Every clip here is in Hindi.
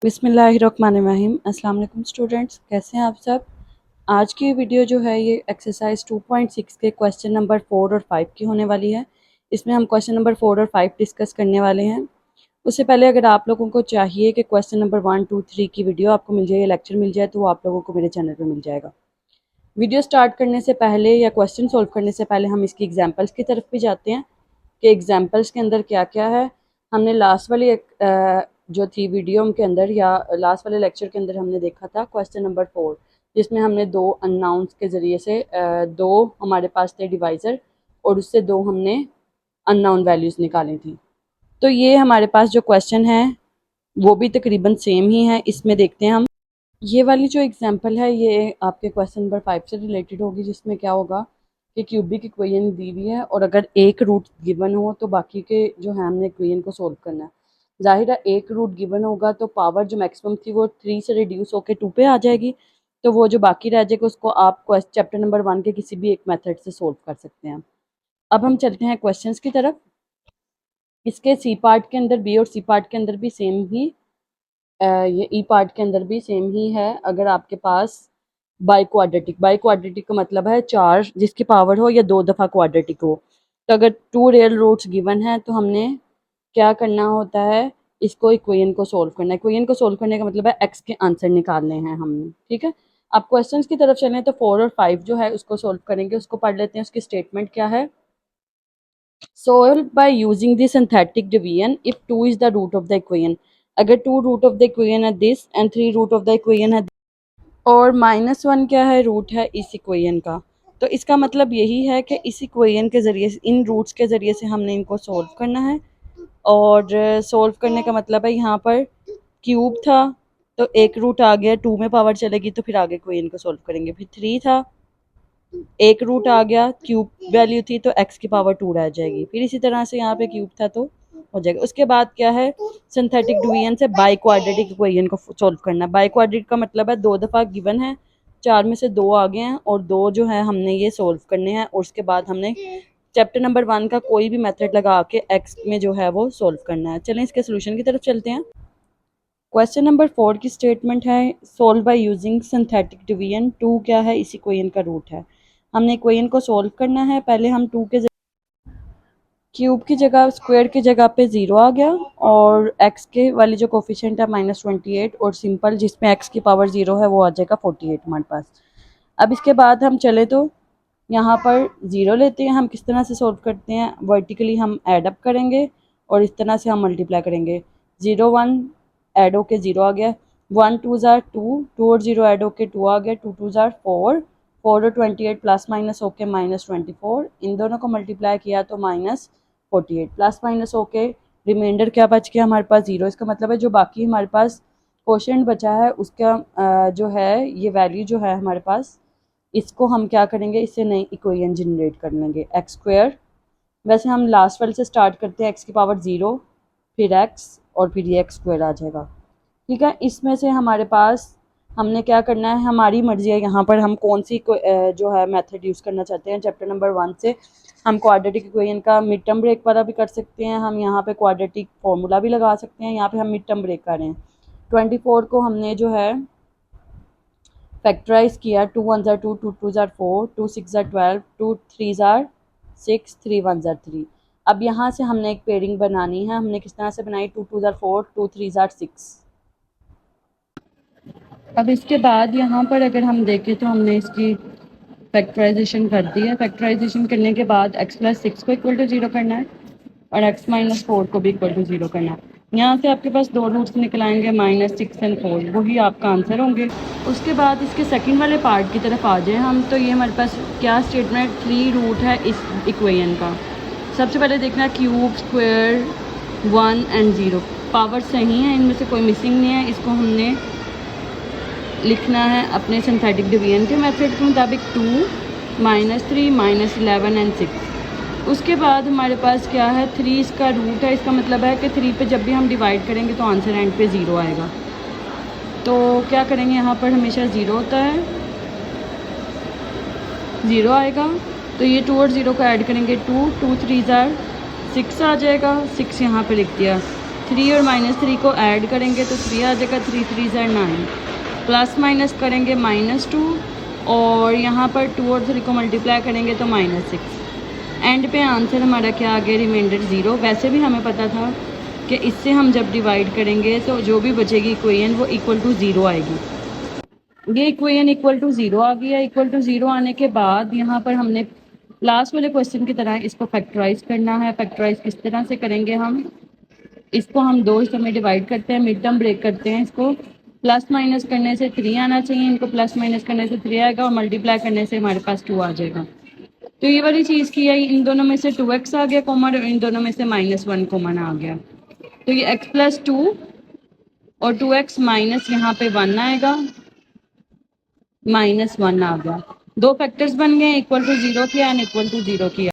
बिस्मिल्लाहिर्रहमानिर्रहीम। अस्सलाम वालेकुम स्टूडेंट्स, कैसे हैं आप सब। आज की वीडियो जो है ये एक्सरसाइज 2.6 के क्वेश्चन नंबर 4 और 5 की होने वाली है। इसमें हम क्वेश्चन नंबर 4 और 5 डिस्कस करने वाले हैं। उससे पहले अगर आप लोगों को चाहिए कि क्वेश्चन नंबर 1, 2, 3 की वीडियो आपको मिल जाए या लेक्चर मिल जाए तो वो आप लोगों को मेरे चैनल पर मिल जाएगा। वीडियो स्टार्ट करने से पहले या क्वेश्चन सॉल्व करने से पहले हम इसकी एग्जाम्पल्स की तरफ भी जाते हैं कि एग्जाम्पल्स के अंदर क्या क्या है। हमने लास्ट वाली जो थी वीडियो के अंदर या लास्ट वाले लेक्चर के अंदर हमने देखा था क्वेश्चन नंबर 4, जिसमें हमने दो अननाउंस के ज़रिए से दो हमारे पास थे डिवाइज़र और उससे दो हमने अननाउन वैल्यूज़ निकाली थी। तो ये हमारे पास जो क्वेश्चन है वो भी तकरीबन सेम ही है। इसमें देखते हैं हम ये वाली जो एग्जांपल है ये आपके क्वेश्चन नंबर 5 से रिलेटेड होगी, जिसमें क्या होगा कि क्यूबिक इक्वेशन दी हुई है और अगर एक रूट गिवन हो तो बाकी के जो है हमने इक्वेशन को सोल्व करना है। ज़ाहिर है एक रूट गिवन होगा तो पावर जो मैक्सिमम थी वो 3 से रिड्यूस होकर 2 पे आ जाएगी, तो वो जो बाकी रह जाएगा उसको आप चैप्टर नंबर 1 के किसी भी एक मेथड से सोल्व कर सकते हैं। अब हम चलते हैं क्वेश्चंस की तरफ। इसके सी पार्ट के अंदर बी और सी पार्ट के अंदर भी सेम ही ये ई पार्ट के अंदर भी सेम ही है। अगर आपके पास बाई क्वाड्रेटिक का मतलब है 4 जिसकी पावर हो या 2 दफ़ा क्वाड्रेटिक हो, तो अगर 2 रियल रूट्स गिवन है तो हमने क्या करना होता है, इसको इक्वेशन को सोल्व करना है। इक्वेशन को सोल्व करने का मतलब है एक्स के आंसर निकालने हैं हमने, ठीक है। आप क्वेश्चंस की तरफ चलें तो 4 और 5 जो है उसको सोल्व करेंगे, उसको पढ़ लेते हैं। उसकी स्टेटमेंट क्या है, solve by using the synthetic division if 2 is the root of the equation. अगर 2 रूट ऑफ द इक्वेशन है this and 3 root of the equation है और -1 क्या है, रूट है इस इक्वेशन का, तो इसका मतलब यही है कि इस इक्वेशन के ज़रिए से इन रूट्स के ज़रिए से हमने इनको सोल्व करना है। और सोल्व करने का मतलब है यहाँ पर क्यूब था तो एक रूट आ गया, 2 में पावर चलेगी तो फिर आगे इक्वेशन को सोल्व करेंगे। फिर 3 था, एक रूट आ गया, क्यूब वैल्यू थी तो x की पावर 2 रह जाएगी। फिर इसी तरह से यहाँ पे क्यूब था तो हो जाएगा। उसके बाद क्या है, सिंथेटिक डिवीजन से बाई क्वाड्रेटिक इक्वेशन को सोल्व करना है। बाई क्वाड्रेटिक का मतलब है 2 दफ़ा गिवन है, 4 में से 2 आ गए हैं और 2 जो है हमने ये सोल्व करने हैं। और उसके बाद हमने चैप्टर नंबर 1 का कोई भी मेथड लगा के x में जो है वो सोल्व करना है। चलें इसके सोल्यूशन की तरफ चलते हैं। क्वेश्चन नंबर 4 की स्टेटमेंट है solve by using synthetic division. 2 क्या है, इस इक्वेशन का रूट है। हमने इक्वेशन को सोल्व करना है। पहले हम 2 के क्यूब की जगह स्क्वायर की जगह पे 0 आ गया और x के वाली जो कोफिशिएंट है -28 और सिंपल जिसमें x की पावर 0 है वो आ जाएगा 48 हमारे पास। अब इसके बाद हम चले तो यहाँ पर 0 लेते हैं। हम किस तरह से सोल्व करते हैं, वर्टिकली हम ऐड अप करेंगे और इस तरह से हम मल्टीप्लाई करेंगे। 0 1 ऐड होके 0 आ गया, 1 2 ज़ार 2, 2 और 0 ऐड होके 2 आ गया, 2 2 ज़ार 4, 4 और 28 प्लस माइनस होके -24। इन दोनों को मल्टीप्लाई किया तो -48 प्लस माइनस होके रिमाइंडर क्या बच गया हमारे पास 0। इसका मतलब है जो बाकी हमारे पास क्वोशिएंट बचा है उसका जो है ये वैल्यू जो है हमारे पास, इसको हम क्या करेंगे, इससे नई इक्वेशन जनरेट कर लेंगे एक्स स्क्वायर। वैसे हम लास्ट वाले से स्टार्ट करते हैं, एक्स की पावर 0 फिर एक्स और फिर ये एक्स स्क्वायर आ जाएगा, ठीक है। इसमें से हमारे पास हमने क्या करना है, हमारी मर्जी है यहाँ पर हम कौन सी जो है मेथड यूज़ करना चाहते हैं। चैप्टर नंबर 1 से हम क्वाड्रेटिक इक्वेशन का मिड टर्म ब्रेक वाला भी कर सकते हैं, हम यहाँ पे क्वाड्रेटिक फार्मूला भी लगा सकते हैं। यहाँ पे हम मिड टर्म ब्रेक कर रहे हैं। 24 को हमने जो है फैक्टराइज किया, 2 1 ज़ार 2, 2 2 ज़ार 4, 2 6 ज़ार 12, 2 3 ज़ार 6, 3 1 ज़ार 3। अब यहाँ से हमने एक पेयरिंग बनानी है। हमने किस तरह से बनाई, 2 2 ज़ार 4, 2 3 ज़ार 6। अब इसके बाद यहाँ पर अगर हम देखें तो हमने इसकी फैक्टराइजेशन कर दी है। फैक्टराइजेशन करने के बाद x प्लस 6 को इक्वल टू 0 करना है और x माइनस 4 को भी इक्वल टू 0 करना है। यहाँ से आपके पास दो रूट्स निकल आएंगे, -6 एंड 4, वही आपका आंसर होंगे। उसके बाद इसके सेकंड वाले पार्ट की तरफ आ जाए हम, तो ये हमारे पास क्या स्टेटमेंट, 3 रूट है इस इक्वेशन का। सबसे पहले देखना क्यूब स्क्वायर 1 एंड 0 पावर सही है, इनमें से कोई मिसिंग नहीं है। इसको हमने लिखना है अपने सिंथेटिक डिवीजन के मेथड के मुताबिक 2 -3 -11 एंड 6। उसके बाद हमारे पास क्या है, 3 इसका रूट है। इसका मतलब है कि 3 पे जब भी हम डिवाइड करेंगे तो आंसर एंड पे 0 आएगा। तो क्या करेंगे, यहाँ पर हमेशा 0 होता है, 0 आएगा। तो ये 2 और 0 को ऐड करेंगे, 2 2 3 ज़ार 6 आ जाएगा, 6 यहाँ पे लिख दिया। 3 और -3 को ऐड करेंगे तो 3 आ जाएगा, 3 3 ज़ा 9, प्लस माइनस करेंगे -2 और यहाँ पर 2 और 3 को मल्टीप्लाई करेंगे तो -6। एंड पे आंसर हमारा क्या आ गया, रिमाइंडर 0। वैसे भी हमें पता था कि इससे हम जब डिवाइड करेंगे तो जो भी बचेगी इक्वेशन वो इक्वल टू 0 आएगी। ये इक्वेशन इक्वल टू 0 आ गया। इक्वल टू 0 आने के बाद यहाँ पर हमने लास्ट वाले क्वेश्चन की तरह इसको फैक्टराइज करना है। फैक्टराइज किस तरह से करेंगे, हम इसको हम दो हिस्सों में डिवाइड करते हैं, मिड टर्म ब्रेक करते हैं। इसको प्लस माइनस करने से 3 आना चाहिए, इनको प्लस माइनस करने से 3 आएगा और मल्टीप्लाई करने से हमारे पास 2 आ जाएगा। तो ये वाली चीज़ की है, इन दोनों में से 2x आ गया कॉमन और इन दोनों में से -1 कॉमन आ गया। तो ये x + 2 और 2x माइनस यहाँ पे 1 आएगा, -1 आ गया। दो फैक्टर्स बन गए, इक्वल टू 0 किया एंड इक्वल टू 0 किया।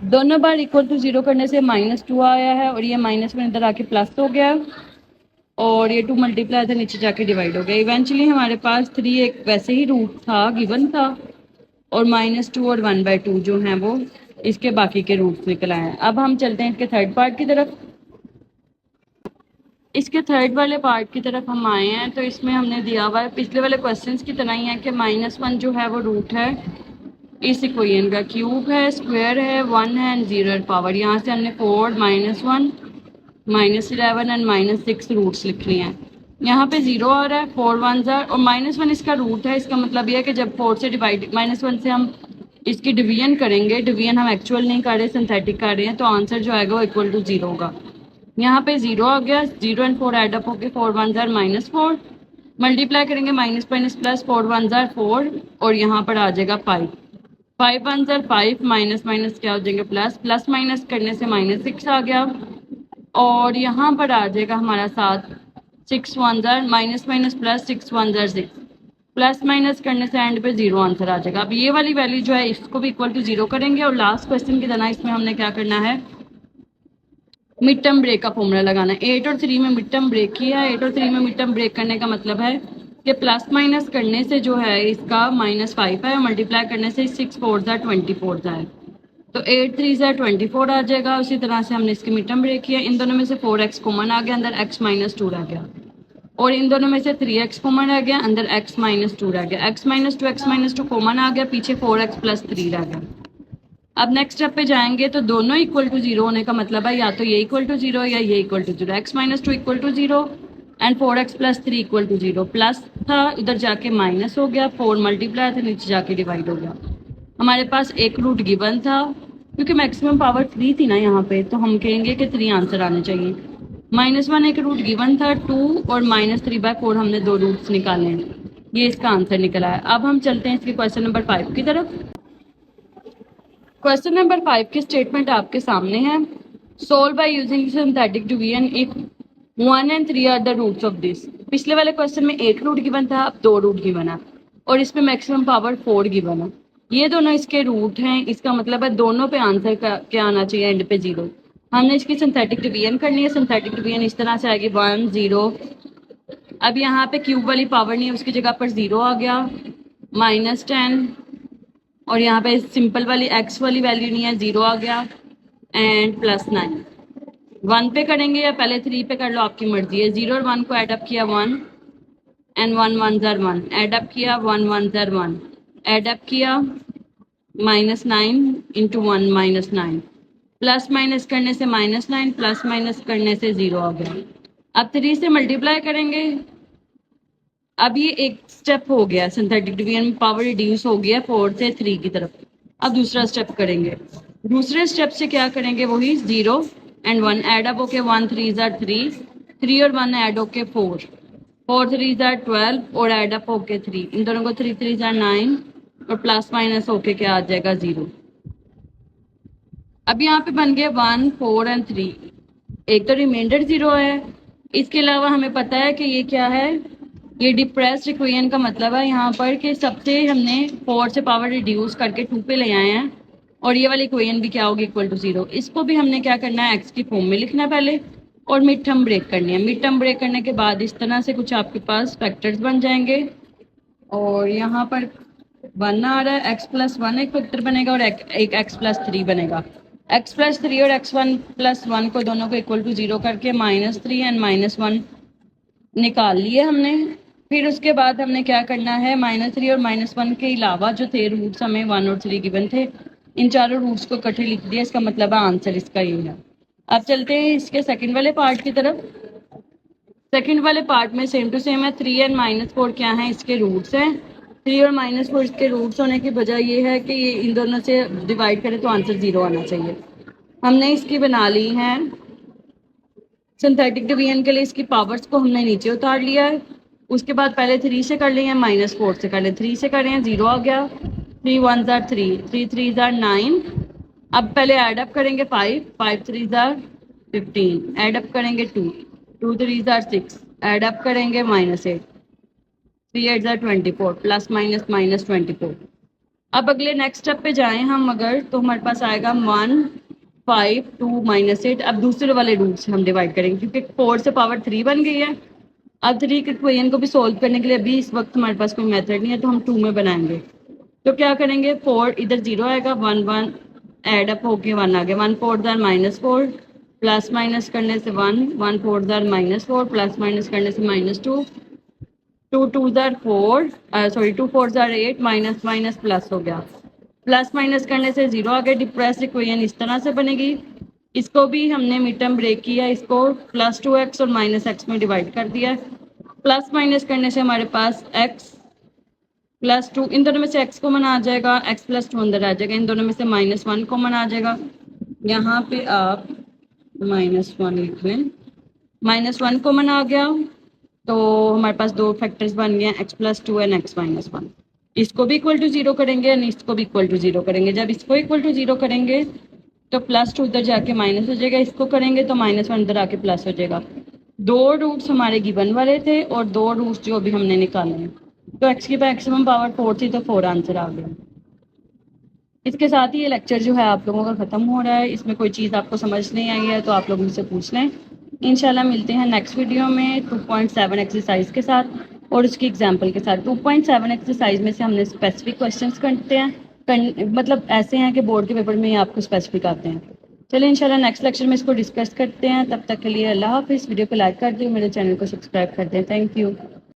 दोनों बार इक्वल टू 0 करने से -2 आया है और ये -1 इधर आके प्लस हो गया और ये 2 मल्टीप्लाई था नीचे जाके डिवाइड हो गया। इवेंचुअली हमारे पास 3 एक वैसे ही रूट था, गिवन था, और -2 और 1/2 जो हैं वो इसके बाकी के रूट्स निकल आए हैं। अब हम चलते हैं इसके थर्ड पार्ट की तरफ। इसके थर्ड वाले पार्ट की तरफ हम आए हैं तो इसमें हमने दिया हुआ है पिछले वाले क्वेश्चंस की तरह ही है कि -1 जो है वो रूट है इस इक्वेशन का, क्यूब है, स्क्वायर है, 1 है एंड 0 पावर। यहाँ से हमने 4 -1 -11 एंड -6 रूट्स लिख लिए हैं। यहाँ पे 0 आ रहा है, 4 1 और -1 इसका रूट है। इसका मतलब यह है कि जब 4 से डिवाइड -1 से हम इसकी डिवीजन करेंगे, डिवीजन हम एक्चुअल नहीं कर रहे, सिंथेटिक कर रहे हैं, तो आंसर जो आएगा वो इक्वल टू 0 होगा। यहाँ पे 0 आ गया, 0 एंड 4 एड अप होके 4 1 -4, मल्टीप्लाई करेंगे माइनस माइनस प्लस, 4 1 4 और यहाँ पर आ जाएगा 5, 5 1 5, माइनस माइनस क्या हो जाएंगे प्लस, प्लस माइनस करने से -6 आ गया और यहाँ पर आ जाएगा हमारा 7, 6 1 minus minus plus, 6 1 6, plus minus करने से एंड पे 0 आंसर आ जाएगा। अब ये वाली वैल्यू जो है इसको भी इक्वल टू 0 करेंगे और लास्ट क्वेश्चन की तरह इसमें हमने क्या करना है, मिड टर्म ब्रेक का फॉर्मूला लगाना है। 8 और 3 में मिड टर्म ब्रेक किया है। 8 और 3 में मिड टर्म ब्रेक करने का मतलब है कि प्लस माइनस करने से जो है इसका -5 है और मल्टीप्लाई करने से 6 4 24 है, तो 8 3 24 आ जाएगा। उसी तरह से हमने इसके मिड टर्म ब्रेक किया। इन दोनों में से 4x कॉमन आ गया, अंदर x -2 रह गया और इन दोनों में से 3x कॉमन रह गया, अंदर x -2 रह गया। x -2 कॉमन आ गया, पीछे 4x + 3 रह गया। अब नेक्स्ट स्टेप पे जाएंगे तो दोनों इक्वल टू 0 होने का मतलब है या तो ये इक्वल टू 0 या ये equal to 0। x -2 equal to 0 and 4x + 3 equal to 0। Plus था उधर जाके माइनस हो गया, 4 मल्टीप्लाई था नीचे जाके डिवाइड हो गया। हमारे पास एक रूट गिवन था, क्योंकि मैक्सिमम पावर 3 थी ना यहाँ पे, तो हम कहेंगे कि 3 आंसर आने चाहिए। -1 एक रूट गिवन था, 2 और -3/4 हमने दो रूट्स निकाले हैं, ये इसका आंसर निकला है। अब हम चलते हैं इसके क्वेश्चन नंबर 5 की तरफ। क्वेश्चन नंबर 5 की स्टेटमेंट आपके सामने है। Solve by using synthetic division if 1 and 3 are the roots of this. पिछले वाले क्वेश्चन में एक रूट गिवन था, अब 2 रूट गिवन है और इसमें मैक्सिमम पावर 4 गिवन है। ये दोनों इसके रूट हैं, इसका मतलब है दोनों पे आंसर का क्या आना चाहिए, एंड पे 0। हमने इसकी सिंथेटिक डिवीजन करनी है। सिंथेटिक डिवीजन इस तरह से आएगी 1 0। अब यहाँ पे क्यूब वाली पावर नहीं है, उसकी जगह पर 0 आ गया, -10 और यहाँ पे सिंपल वाली x वाली वैल्यू नहीं है, 0 आ गया एंड +9। 1 पे करेंगे या पहले 3 पे कर लो, आपकी मर्जी है। 0 और 1 को एडअप किया 1 एंड 1 1 1, एडअप किया 1 1 1, एडअप किया -9 इंटू 1 -9, प्लस माइनस करने से -9, प्लस माइनस करने से 0 आ गया। अब 3 से मल्टीप्लाई करेंगे। अब ये एक स्टेप हो गया, सिंथेटिक डिवीजन में पावर रिड्यूस हो गया 4 से 3 की तरफ। अब दूसरा स्टेप करेंगे। दूसरे स्टेप से क्या करेंगे, वही 0 एंड 1 एड अप होके 1 3 3, 3 और 1 ऐड होके 4, 4 3 12 और एड अप होके 3, इन दोनों को 3 3 9 और प्लस माइनस होके क्या आ जाएगा 0। अब यहाँ पे बन गया 1 4 एंड 3। एक तो रिमाइंडर 0 है, इसके अलावा हमें पता है कि ये क्या है, ये डिप्रेस्ड इक्वेशन का मतलब है यहाँ पर कि सबसे हमने 4 से पावर रिड्यूस करके 2 पे ले आए हैं और ये वाली इक्वेशन भी क्या होगी, इक्वल टू 0। इसको भी हमने क्या करना है, x की फॉर्म में लिखना है पहले और मिड टर्म ब्रेक करनी है। मिड टर्म ब्रेक करने के बाद इस तरह से कुछ आपके पास फैक्टर्स बन जाएंगे और यहाँ पर 1 आ रहा है, x + 1 एक फैक्टर बनेगा और एक x + 3 बनेगा। x+3 और x1+1 को दोनों को इक्वल टू 0 करके -3 एंड -1 निकाल लिए हमने। फिर उसके बाद हमने क्या करना है, -3 और -1 के अलावा जो थे रूट्स हमें 1 और 3 गिवन थे, इन चारों रूट्स को इकट्ठे लिख दिया। इसका मतलब है आंसर इसका ये है। अब चलते हैं इसके सेकंड वाले पार्ट की तरफ। सेकंड वाले पार्ट में सेम टू सेम है। 3 एंड -4 क्या है, इसके रूट्स हैं। 3 और -4 इसके रूट्स होने की वजह ये है कि ये इन दोनों से डिवाइड करें तो आंसर 0 आना चाहिए। हमने इसकी बना ली है सिंथेटिक डिवीजन के लिए, इसकी पावर्स को हमने नीचे उतार लिया है। उसके बाद पहले 3 से कर लिए हैं, -4 से कर ले, 3 से करें 0 आ गया, 3 1 3, 3 3 9। अब पहले ऐड अप करेंगे 5, 5 3 15, ऐड अप करेंगे 2, 2 3 6, ऐड अप करेंगे -8, 3 8 24, प्लस माइनस -24। अब अगले नेक्स्ट स्टेप पे जाएं हम अगर, तो हमारे पास आएगा 1 5 2 -8। अब दूसरे वाले रूट से हम डिवाइड करेंगे क्योंकि 4 से पावर 3 बन गई है। अब 3 के इक्वेशन को भी सोल्व करने के लिए अभी इस वक्त हमारे पास कोई मेथड नहीं है, तो हम 2 में बनाएंगे। तो क्या करेंगे, 4 इधर 0 आएगा, 1 1 एड अप होके 1 आ गया, 1 4 -4, प्लस माइनस करने से 1 1 4 -4, प्लस माइनस करने से -2, 2 2 4, सॉरी 2 4 8, माइनस माइनस प्लस हो गया, प्लस माइनस करने से 0 आ गया। डिप्रेस इक्वेशन इस तरह से बनेगी। इसको भी हमने मिड टर्म ब्रेक किया, इसको +2x और -x में डिवाइड कर दिया। प्लस माइनस करने से हमारे पास x +2, इन दोनों में से x कॉमन आ जाएगा, x +2 अंदर आ जाएगा, इन दोनों में से -1 कॉमन आ जाएगा। यहाँ पे आप -1 लिख लें, -1 कॉमन आ गया, तो हमारे पास दो फैक्टर्स बन गए, x +2 एंड x -1। इसको भी इक्वल टू 0 करेंगे और इसको भी इक्वल टू 0 करेंगे। जब इसको इक्वल टू 0 करेंगे तो +2 उधर जाके माइनस हो जाएगा, इसको करेंगे तो -1 इधर आके प्लस हो जाएगा। दो रूट्स हमारे गिवन वाले थे और दो रूट्स जो अभी हमने निकाले हैं। तो x की मैक्सिमम पावर 4 थी, तो 4 आंसर आ गया। इसके साथ ही ये लेक्चर जो है आप लोगों का ख़त्म हो रहा है। इसमें कोई चीज़ आपको समझ नहीं आई है तो आप लोग मुझसे पूछ लें। इंशाल्लाह मिलते हैं नेक्स्ट वीडियो में 2.7 एक्सरसाइज के साथ और उसकी एग्जांपल के साथ। 2.7 एक्सरसाइज में से हमने स्पेसिफिक क्वेश्चंस करते हैं, मतलब ऐसे हैं कि बोर्ड के पेपर में ही आपको स्पेसिफिक आते हैं। चलिए इंशाल्लाह नेक्स्ट लेक्चर में इसको डिस्कस करते हैं। तब तक के लिए अल्लाह हाफिज़। वीडियो को लाइक कर दें, मेरे चैनल को सब्सक्राइब कर दें। Thank you.